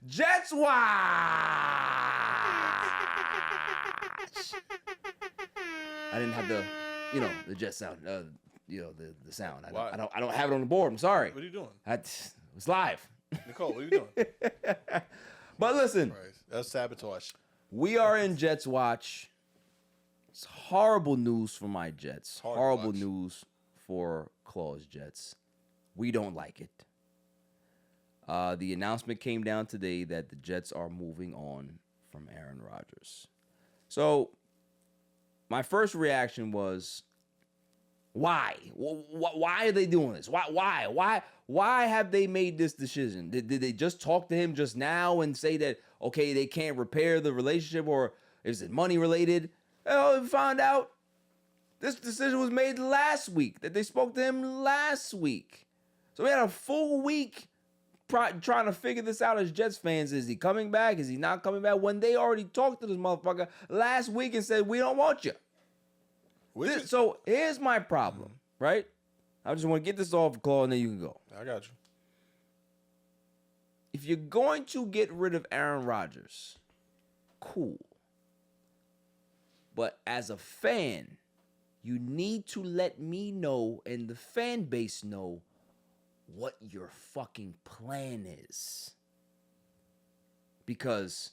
Jets Watch. I didn't have the Jets sound. The sound. I don't have it on the board. I'm sorry. What are you doing? It's live. Nicole, what are you doing? But listen, Right. That's sabotage. we are in Jets Watch. It's horrible news for my Jets. Horrible news for Claw's Jets. We don't like it. The announcement came down today that the Jets are moving on from Aaron Rodgers. So my first reaction was, why? Why are they doing this? Why have they made this decision? Did they just talk to him just now and say that, okay, they can't repair the relationship, or is it money related? Well, we found out this decision was made last week, that they spoke to him last week. So we had a full week trying to figure this out as Jets fans. Is he coming back? Is he not coming back? When they already talked to this motherfucker last week and said, we don't want you. So here's my problem, right? I just want to get this off, Claw, and then you can go. I got you. If you're going to get rid of Aaron Rodgers, cool. But as a fan, you need to let me know and the fan base know what your fucking plan is. Because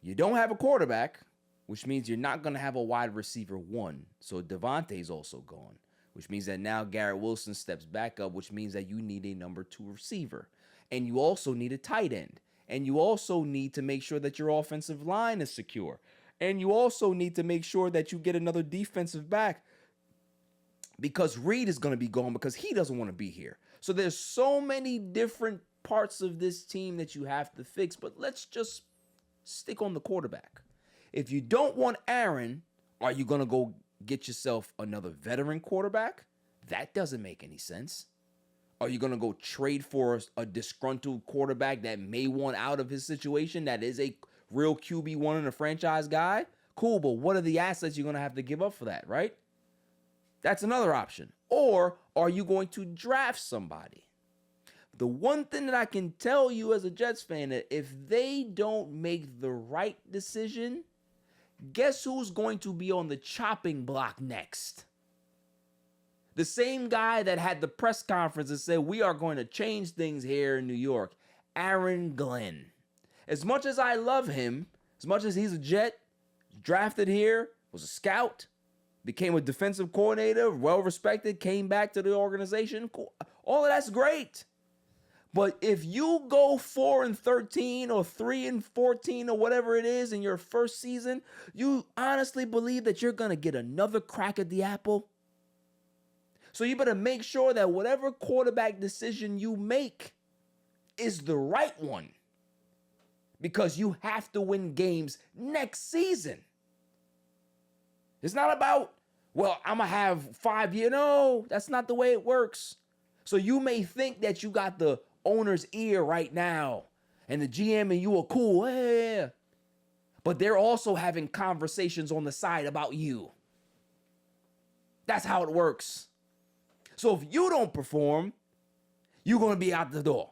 you don't have a quarterback, which means you're not going to have a wide receiver one. So Devontae's also gone, which means that now Garrett Wilson steps back up, which means that you need a number 2 receiver. And you also need a tight end. And you also need to make sure that your offensive line is secure. And you also need to make sure that you get another defensive back, because Reed is going to be gone because he doesn't want to be here. So there's so many different parts of this team that you have to fix. But let's just stick on the quarterback. If you don't want Aaron, are you going to go get yourself another veteran quarterback? That doesn't make any sense. Are you going to go trade for a disgruntled quarterback that may want out of his situation, that is a real QB1 and a franchise guy? Cool, but what are the assets you're going to have to give up for that, right? That's another option. Or are you going to draft somebody? The one thing that I can tell you as a Jets fan, that if they don't make the right decision, guess who's going to be on the chopping block next? The same guy that had the press conference and said, we are going to change things here in New York, Aaron Glenn. As much as I love him, as much as he's a Jet, drafted here, was a scout, became a defensive coordinator, well-respected, came back to the organization, cool. All of that's great. But if you go 4-13 or 3-14 or whatever it is in your first season, you honestly believe that you're going to get another crack at the apple? So you better make sure that whatever quarterback decision you make is the right one, because you have to win games next season. It's not about, well, I'm going to have 5 years. No, that's not the way it works. So you may think that you got the owner's ear right now and the GM and you are cool. Yeah. But they're also having conversations on the side about you. That's how it works. So if you don't perform, you're going to be out the door,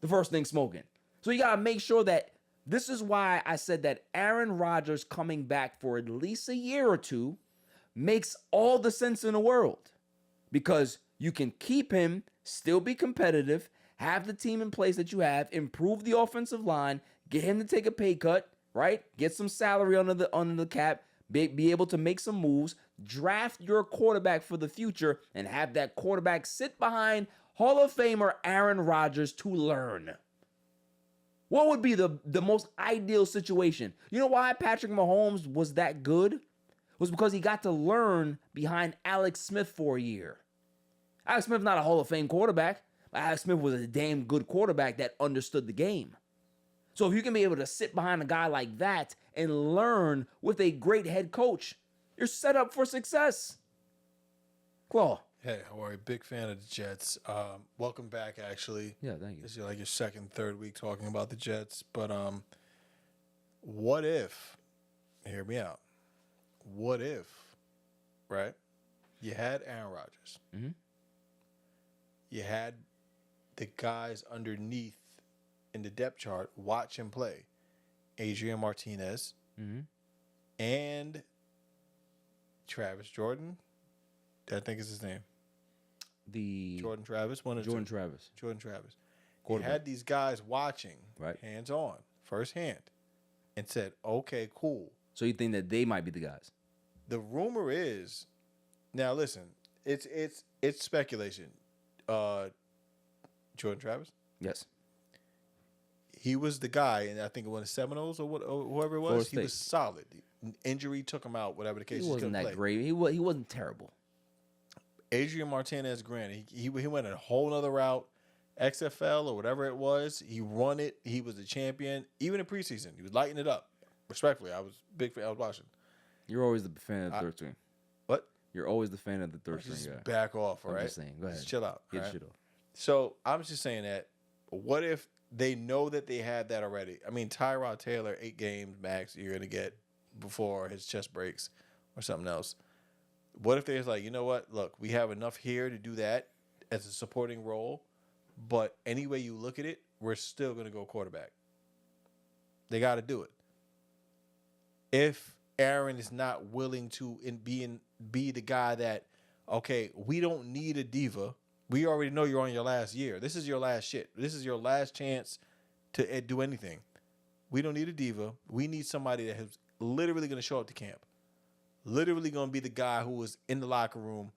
the first thing smoking. So you got to make sure that, this is why I said that Aaron Rodgers coming back for at least a year or two makes all the sense in the world, because you can keep him, still be competitive, have the team in place that you have, improve the offensive line, get him to take a pay cut, right? Get some salary under the cap, be able to make some moves, draft your quarterback for the future, and have that quarterback sit behind Hall of Famer Aaron Rodgers to learn. What would be the most ideal situation? You know why Patrick Mahomes was that good? It was because he got to learn behind Alex Smith for a year. Alex Smith's not a Hall of Fame quarterback. Alex Smith was a damn good quarterback that understood the game. So if you can be able to sit behind a guy like that and learn with a great head coach, you're set up for success. Claw. Hey, how are you? Big fan of the Jets. Welcome back, actually. Yeah, thank you. This is like your second, third week talking about the Jets. But what if, hear me out, what if, right, you had Aaron Rodgers. Mm-hmm. You had the guys underneath in the depth chart, watch him play. Adrian Martinez and Travis Jordan. I think is his name. Jordan Travis. Jordan Travis. Jordan Travis. He had these guys watching, hands on, firsthand, and said, "Okay, cool." So you think that they might be the guys? The rumor is, now listen, it's speculation. Jordan Travis. Yes. He was the guy, and I think it was the Seminoles or whoever it was. He was solid. Injury took him out, whatever the case. He wasn't that great. He wasn't terrible. Adrian Martinez, granted, he went a whole nother route, XFL or whatever it was. He won it. He was the champion. Even in preseason, he was lighting it up. Respectfully, I was a big fan. I was watching. You're always the fan of the third string. What? You're always the fan of the third string guy. Back off, all right? I'm just saying. Go ahead. Just chill out. Get right? shit off. So I'm just saying that. What if they know that they had that already? I mean, Tyrod Taylor, 8 games max you're going to get before his chest breaks or something else. What if they're like, you know what? Look, we have enough here to do that as a supporting role, but any way you look at it, we're still going to go quarterback. They got to do it. If Aaron is not willing to be the guy that, okay, we don't need a diva. We already know you're on your last year. This is your last shit. This is your last chance to do anything. We don't need a diva. We need somebody that is literally going to show up to camp. Literally going to be the guy who was in the locker room,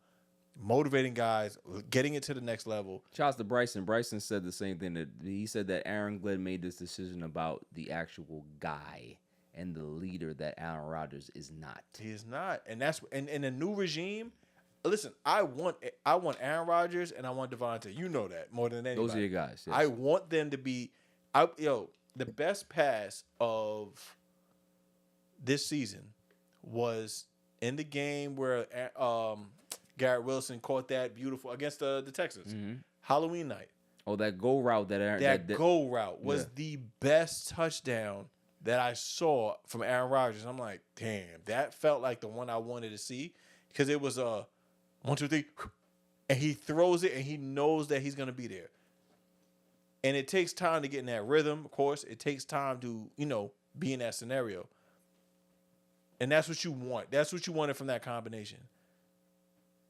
motivating guys, getting it to the next level. Shouts to Bryson. Bryson said the same thing. That he said that Aaron Glenn made this decision about the actual guy and the leader that Aaron Rodgers is not. He is not, and that's in a new regime. Listen, I want Aaron Rodgers and I want Devontae. You know that more than anybody. Those are your guys. Yes. I want them to be, the best pass of this season was in the game where Garrett Wilson caught that beautiful against the Texans. Halloween night. Oh, that go route that Aaron. That go route was the best touchdown that I saw from Aaron Rodgers. I'm like, damn, that felt like the one I wanted to see because it was a 1, 2, 3, and he throws it and he knows that he's gonna be there. And it takes time to get in that rhythm. Of course, it takes time to be in that scenario. And that's what you want. That's what you wanted from that combination.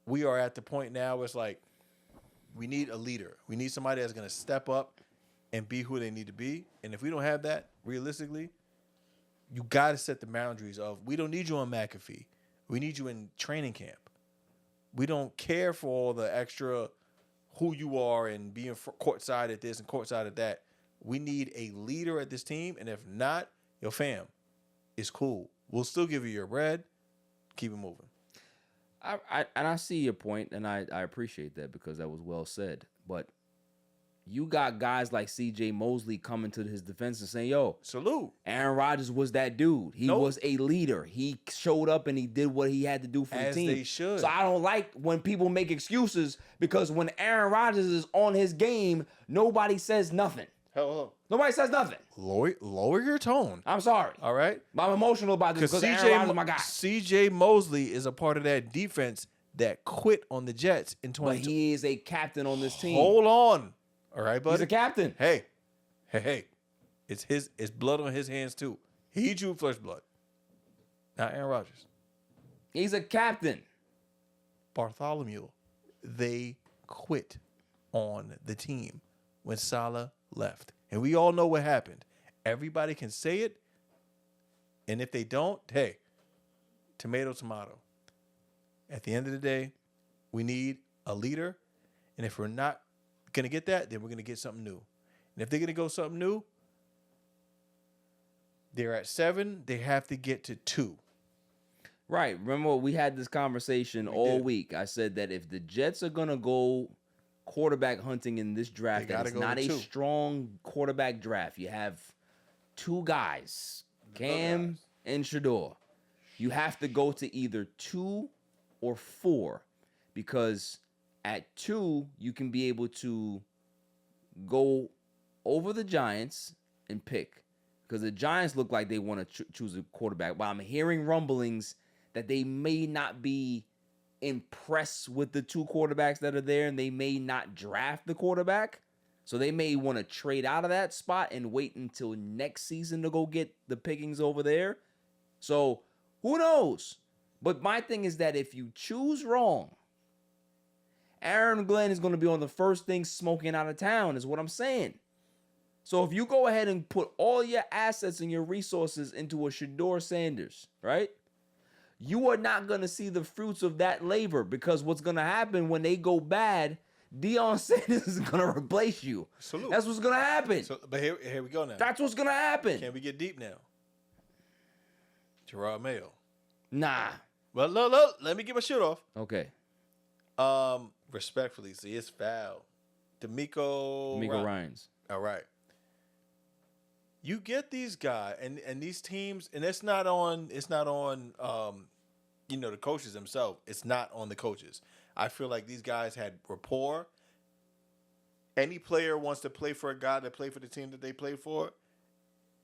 We are at the point now where it's like, we need a leader. We need somebody that's going to step up and be who they need to be. And if we don't have that, realistically, you got to set the boundaries of, we don't need you on McAfee. We need you in training camp. We don't care for all the extra who you are and being courtside at this and courtside at that. We need a leader at this team. And if not, your fam, it's cool. We'll still give you your bread. Keep it moving. I see your point, and I appreciate that because that was well said. But you got guys like C.J. Mosley coming to his defense and saying, yo, salute. Aaron Rodgers was that dude. He was a leader. He showed up and he did what he had to do for the team. As they should. So I don't like when people make excuses because when Aaron Rodgers is on his game, nobody says nothing. Hello. Nobody says nothing. Lower your tone. I'm sorry. All right? I'm emotional about this because Aaron Rodgers is my guy. C.J. Mosley is a part of that defense that quit on the Jets in 2020. But he is a captain on this team. Hold on. All right, buddy? He's a captain. Hey. It's blood on his hands, too. He drew first blood. Not Aaron Rodgers. He's a captain. Bartholomew. They quit on the team when Salah left. And we all know what happened. Everybody can say it. And if they don't, hey, tomato, tomato. At the end of the day, we need a leader. And if we're not going to get that, then we're going to get something new. And if they're going to go something new, they're at 7. They have to get to 2. Right. Remember, we had this conversation all week. I said that if the Jets are going to go quarterback hunting in this draft, that it's not a strong quarterback draft. You have 2 guys, Cam and Shador. You have to go to either 2 or 4 because at 2, you can be able to go over the Giants and pick because the Giants look like they want to choose a quarterback. But I'm hearing rumblings that they may not be impressed with the 2 quarterbacks that are there and they may not draft the quarterback. So they may want to trade out of that spot and wait until next season to go get the pickings over there. So who knows? But my thing is that if you choose wrong, Aaron Glenn is going to be on the first thing smoking out of town, is what I'm saying. So if you go ahead and put all your assets and your resources into a Shedeur Sanders, right? You are not going to see the fruits of that labor, because what's going to happen when they go bad, Deion Sanders is going to replace you. Salute. That's what's going to happen. But here we go now. That's what's going to happen. Can we get deep now? Gerard Mayo. Nah. Well, look, let me get my shit off. Okay. Respectfully, see, it's foul. D'Amico Ryans. All right. You get these guys and these teams, and it's not on the coaches themselves. It's not on the coaches. I feel like these guys had rapport. Any player wants to play for a guy that play for the team that they play for,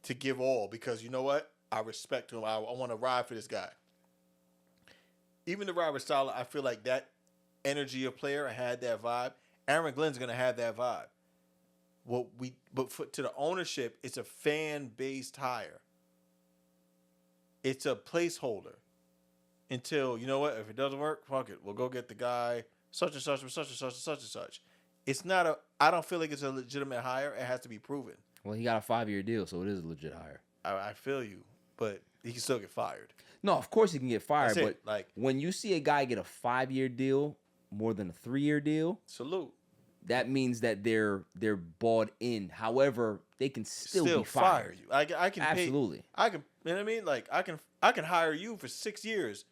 to give all, because you know what? I respect him. I want to ride for this guy. Even the Robert Saleh, I feel like that energy of player had that vibe. Aaron Glenn's gonna have that vibe. To the ownership, it's a fan-based hire. It's a placeholder until, you know what, if it doesn't work, fuck it. We'll go get the guy such and such and such and such and such and such. It's not I don't feel like it's a legitimate hire. It has to be proven. Well, he got a 5-year deal, so it is a legit hire. I feel you, but he can still get fired. No, of course he can get fired, That's but it. Like, when you see a guy get a 5-year deal more than a 3-year deal, salute. that means that they're bought in. However, they can still be fire fired. you. I can Absolutely. You know what I mean? Like I can hire you for 6 years.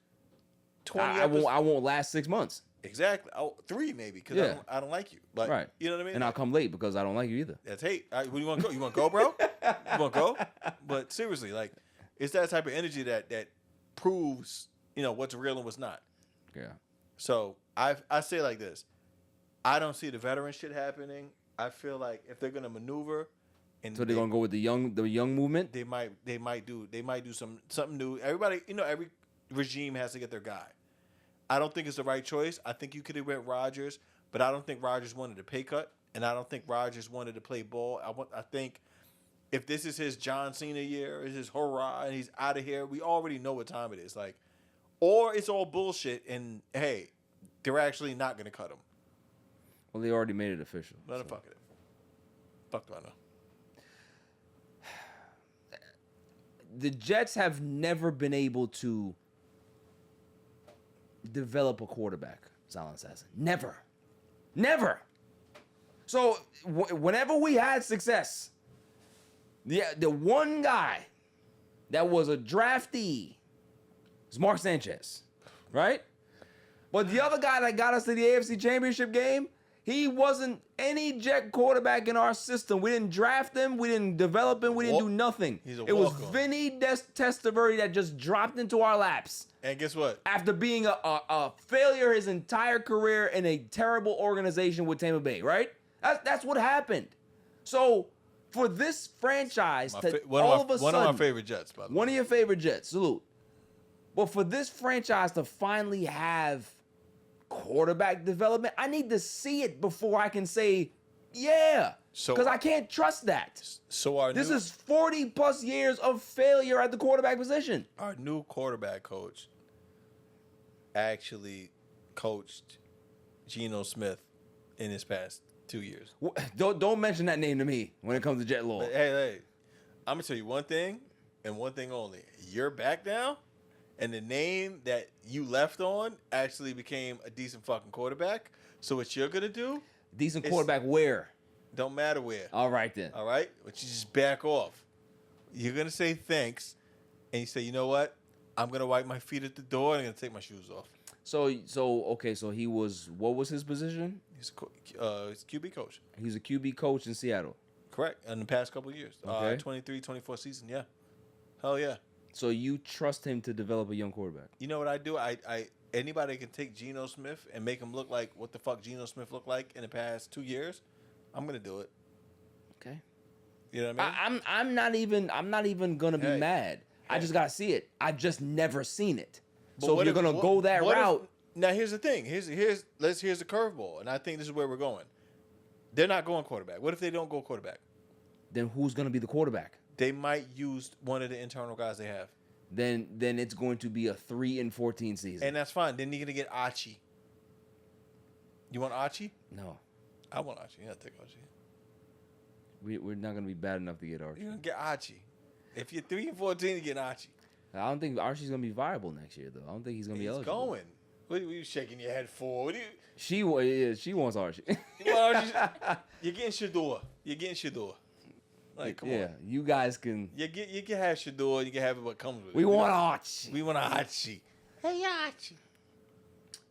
20 I won't last 6 months. Exactly. 3 maybe, because Yeah. I don't like you. But Right. You know what I mean? And I'll come late because I don't like you either. That's hate. Where you want to go? You want to go, bro? You want to go? But seriously, like, it's that type of energy that proves, what's real and what's not. Yeah. So I say it like this. I don't see the veteran shit happening. I feel like if they're gonna maneuver, and So they're gonna go with the young movement. they might do something new. Everybody, every regime has to get their guy. I don't think it's the right choice. I think you could have went Rodgers, but I don't think Rodgers wanted a pay cut, and I don't think Rodgers wanted to play ball. I think if this is his John Cena year, is his hurrah, and he's out of here, we already know what time it is. Like, or it's all bullshit, and hey, they're actually not gonna cut him. Well, they already made it official. Let him fuck it. Fuck do I know? The Jets have never been able to develop a quarterback, Silence says. Never. So whenever we had success, the one guy that was a draftee was Mark Sanchez, right? But the other guy that got us to the AFC Championship game, he wasn't any Jet quarterback in our system. We didn't draft him. We didn't develop him. We didn't do nothing. It was Vinny Testaverde that just dropped into our laps. And guess what? After being a failure his entire career in a terrible organization with Tampa Bay, right? That's what happened. So for this franchise One of my favorite Jets, by the way. One of your favorite Jets, salute. But for this franchise to finally have quarterback development, I need to see it before I can say, yeah. Because I can't trust that. So this is 40 plus years of failure at the quarterback position. Our new quarterback coach actually coached Geno Smith in his past 2 years. Don't mention that name to me when it comes to Jet Law. Hey, I'm going to tell you one thing and one thing only. You're back now, and the name that you left on actually became a decent fucking quarterback. So what you're going to do? Decent quarterback where? Don't matter where. All right, then. All right? But you just back off. You're going to say thanks, and you say, you know what? I'm going to wipe my feet at the door, and I'm going to take my shoes off. So he was, what was his position? He's QB coach. He's a QB coach in Seattle. Correct. In the past couple of years. Okay. 23-24 season, yeah. Hell yeah. So you trust him to develop a young quarterback? You know what I do? Anybody can take Geno Smith and make him look like what the fuck Geno Smith looked like in the past 2 years. I'm gonna do it. Okay. You know what I mean? I'm not even gonna be mad. I just gotta see it. I've just never seen it. So if you're gonna go that route. Now here's the thing. Here's the curveball, and I think this is where we're going. They're not going quarterback. What if they don't go quarterback? Then who's going to be the quarterback? They might use one of the internal guys they have. Then it's going to be a 3-14 season. And that's fine. Then you're going to get Archie. You want Archie? No. I want Archie. Yeah, take Archie. We're not going to be bad enough to get Archie. You're going to get Archie. If you're 3-14, you get Archie. I don't think Archie's going to be viable next year, though. I don't think he's going to be eligible. He's going. What are you shaking your head for? What are you... She wants Archie. You want Archie? You're getting Shador. Like, come on. You guys can... You can have Shador. You can have what comes with it. We want Archie. We want Archie. Hey, Archie.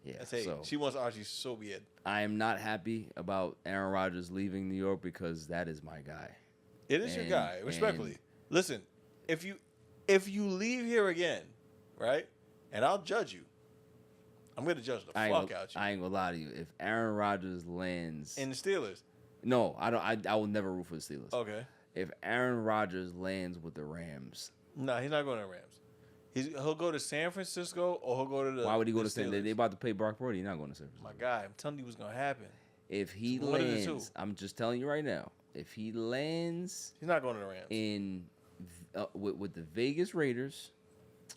Yeah, So she wants Archie so bad. I am not happy about Aaron Rodgers leaving New York because that is my guy. It is your guy, respectfully. Listen, if you leave here again, right, and I'll judge you. I'm going to judge the fuck out you. I ain't going to lie to you. If Aaron Rodgers lands... In the Steelers? No, I don't. I will never root for the Steelers. Okay. If Aaron Rodgers lands with the Rams... No, he's not going to the Rams. He'll go to San Francisco or he'll go to the... Why would he go to Steelers? They about to pay Brock Purdy. He's not going to San Francisco. My guy, I'm telling you what's going to happen. If he lands... I'm just telling you right now. If he lands... He's not going to the Rams. With the Vegas Raiders,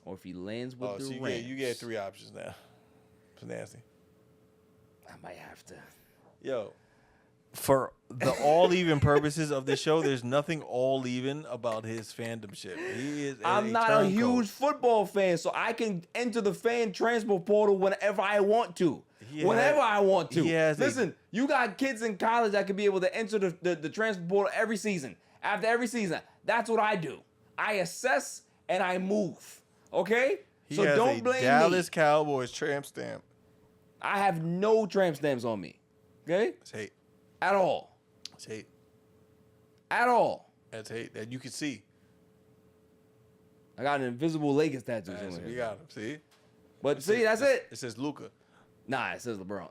or if he lands with the Rams... You get 3 options now. It's nasty. I might have to. Yo, for the all even purposes of this show, there's nothing all even about his fandom shit. He is. I'm not a huge football fan, so I can enter the fan transfer portal whenever I want to. Whenever I want to. Listen, you got kids in college that can be able to enter the transfer portal every season. After every season, that's what I do. I assess and I move. Okay? So don't blame me. Dallas Cowboys tramp stamp. I have no tramp stamps on me. Okay? That's hate. At all. That's hate. At all. That's hate. That you can see. I got an invisible Lakers tattoo. We got him. See? But see, that's it. It says Luka. Nah, it says LeBron.